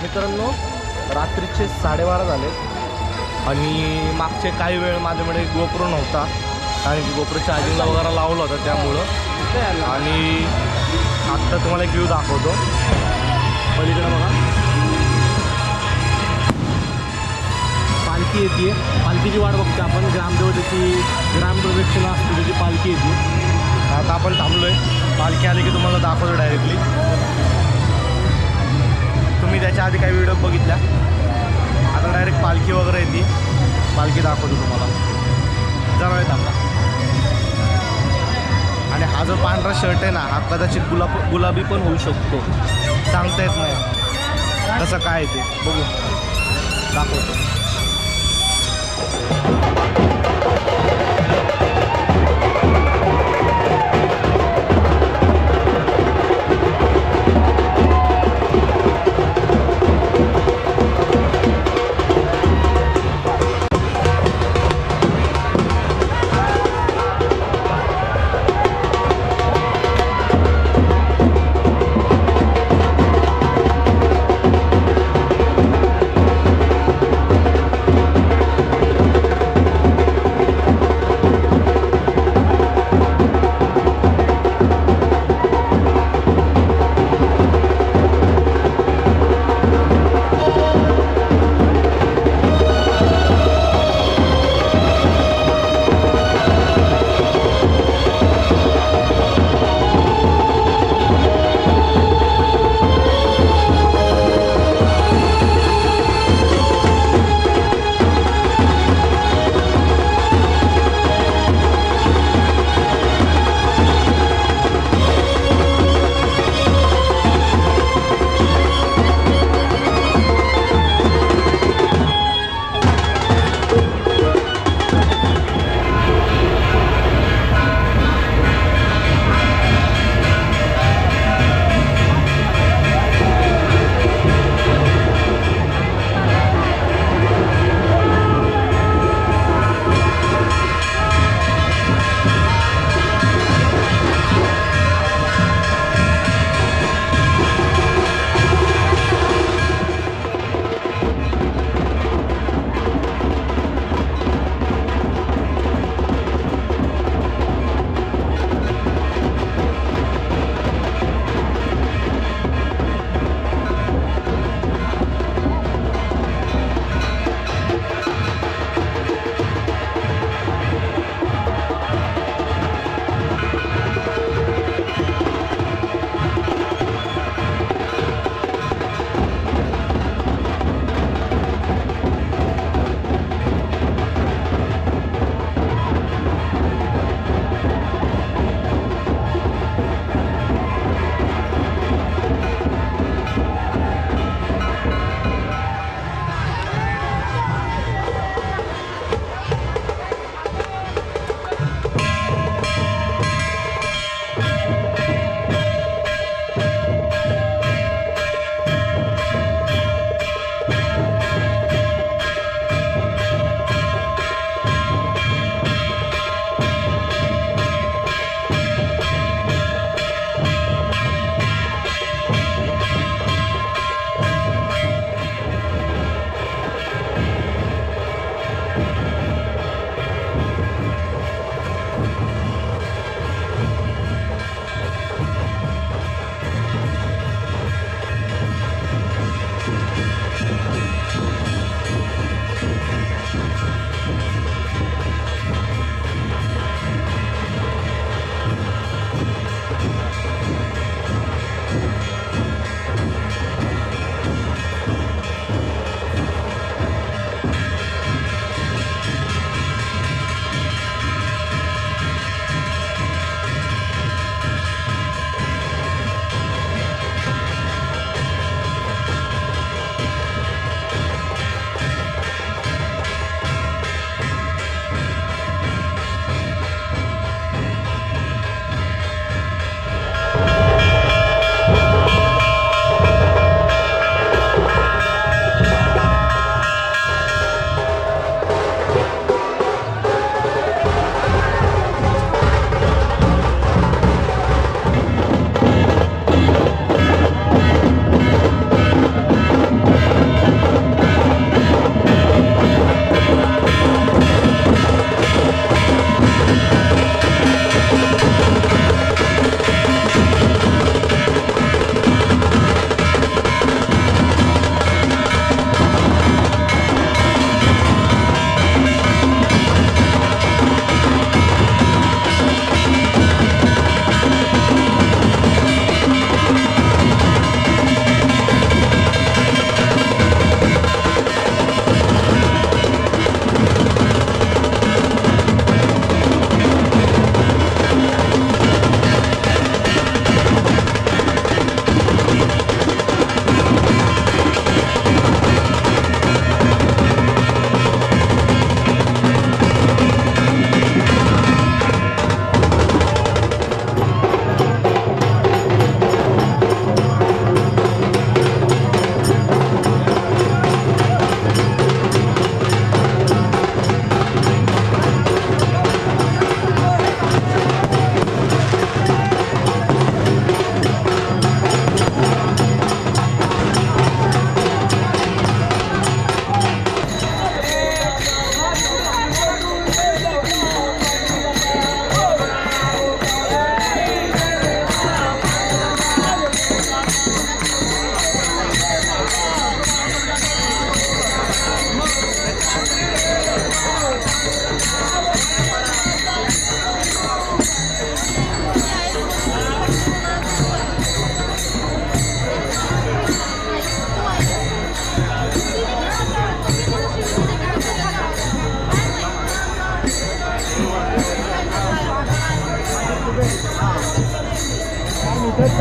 मित्रांनो रात्रीचे 12:30 झाले आणि मागचे काही वेळ माझ्याकडे गोप्रो नव्हता, कारण की गोप्रो चार्जिंगला वगैरे लावलं होतं त्यामुळं. आणि आत्ता तुम्हाला एक व्ह्यू दाखवतो. पलीकडे बघा पालखी येते. पालखीची वाट बघतो आपण. ग्रामदेवतेची ग्रामप्रदक्षिणा असते त्याची पालखी येते. आता आपण थांबलो आहे. पालखी आली की तुम्हाला दाखवतो डायरेक्टली. तुम्ही त्याच्या आधी काही व्हिडिओ बघितल्या, आता डायरेक्ट पालखी वगैरे येते. पालखी दाखवतो तुम्हाला. जरा वेळ थांबा. आणि हा जो पांढरा शर्ट आहे ना, हा कदाचित गुलाबी पण होऊ शकतो, सांगता येत नाही कसं काय ते. बघू दाखवतो.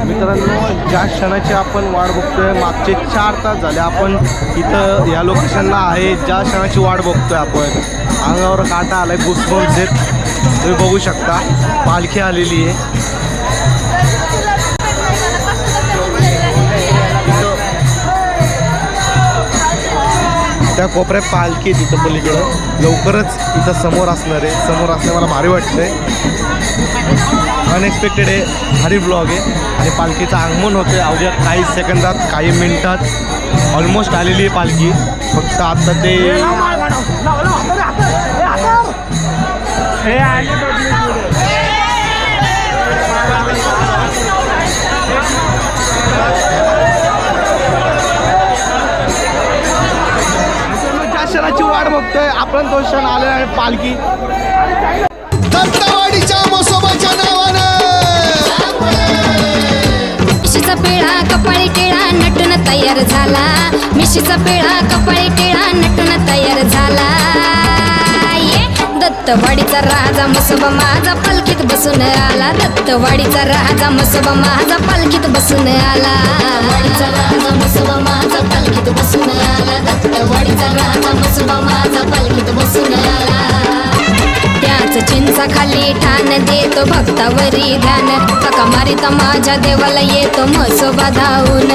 मित्रांनो, ज्या क्षणाची आपण वाट बघतोय मागचे 4 तास झाले आपण इथं या लोकेशनला आहे. ज्या क्षणाची वाट बघतोय आपण, अंगावर काटा आलाय, गुसबम्स आहेत. तुम्ही बघू शकता पालखी आलेली आहे. त्या कोपऱ्यात पालखी आहे तिथं पलीकडं, लवकरच इथं समोर असणार आहे. समोर असल्या मला भारी वाटतंय. अनएक्सपेक्टेड आहे, भारी ब्लॉग आहे. आणि पालखीचं आगमन होतं अवघ्या काही सेकंदात, काही मिनिटात ऑलमोस्ट आलेली आहे पालखी. फक्त आता ते क्षणाची वाट बघतोय आपण. तो क्षण आलेला आहे, पालखी. दत्तवाडीच्या मसोबाच्या नावानं मिशीचा पिळा कपाळी टिळा नटून तयार झाला. मिशीचा पिळा कपाळी टिळा नटून तयार झाला. दत्तवाडीचा राजा मसोबा माझा पालखीत बसून आला. दत्तवाडीचा राजा मसोबा माझा पालखीत बसून आला. वाडीचा राजा मसोबा माझा पालखीत बसून आला. दत्तवाडीचा राजा मसोबा माझा पालखीत बसून आला. त्याच चिंचा खाली ठाण देतो भक्तावरी ध्यान. हका मारिता माझ्या देवाला येतो मसोबा धावून.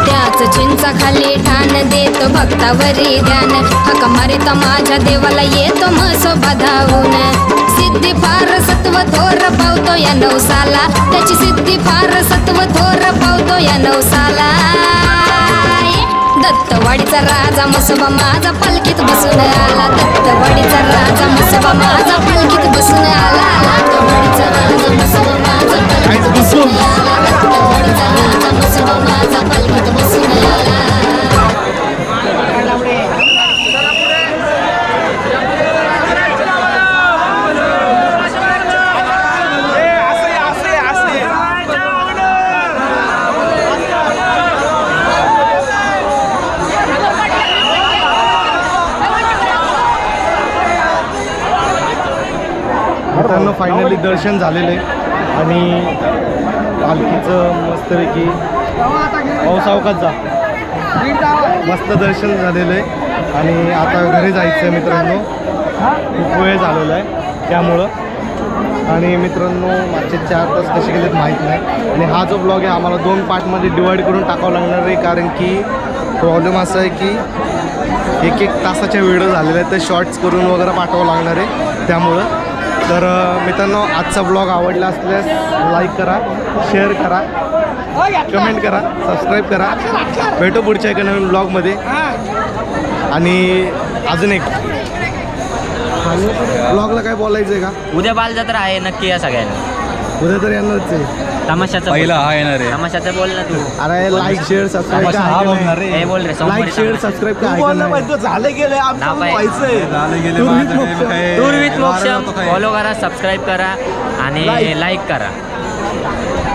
त्याच चिंचा खाली ठाण देतो भक्तावरी ध्यान. हका मारिता माझ्या देवाला येतो मसोबा धावून. सिद्धी फार सत्व थोर पावतो या नवसाला. त्याची सिद्धी फार सत्व थोर पावतो या नवसाला. दत्तवाडीचा राजा मसोबा माझा पालखीत बसून आला. दत्तवाडीचा राजा मसोबा माझा पालखीत बसून आला. दत्तवाडीचा राजा मसोबा माझा पालखीत बसून आला. दत्तवाडीचा राजा मसोबा माझा पालखीत बसून आला. मित्रांनो, फायनली दर्शन झालेलं आहे आणि पालखीचं मस्तपैकी पावसावकात जा मस्त दर्शन झालेलं आहे. आणि आता घरी जायचं आहे मित्रांनो, खूप वेळ झालेला आहे त्यामुळं. आणि मित्रांनो, मागचे 4 तास कसे गेलेत माहीत नाही. आणि हा जो ब्लॉग आहे आम्हाला 2 पार्टमध्ये डिवाईड करून टाकावं लागणार आहे, कारण की प्रॉब्लेम असा आहे की 1-1 तासाच्या व्हिडिओ झालेले आहेत, तर शॉर्ट्स करून वगैरे पाठवावं लागणार आहे त्यामुळं. तर मित्रांनो, आजचा ब्लॉग आवडला असल्यास लाईक करा, शेअर करा, कमेंट करा, सबस्क्राईब करा. भेटू पुढच्या एका नवीन ब्लॉगमध्ये. आणि अजून एक ब्लॉगला काय बोलायचं आहे का? उद्या बालजत्रा आहे, नक्की या सगळ्यांना. उद्या तर येणारच आहे. तमाशाचं पहिला हा येणार आहे. तमाशाचं बोल ना तू. अरे लाईक शेअर सबस्क्राईब हे बोल रे, लाईक शेअर सबस्क्राईब झालं गेलं टूर विथ मोक्षम फॉलो करा, सबस्क्राईब करा आणि लाईक करा.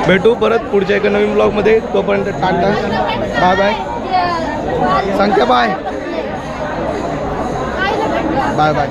भेटू परत पुढच्या एका नवीन ब्लॉगमध्ये. तोपर्यंत टाटा, बाय बाय. संख्या बाय बाय बाय.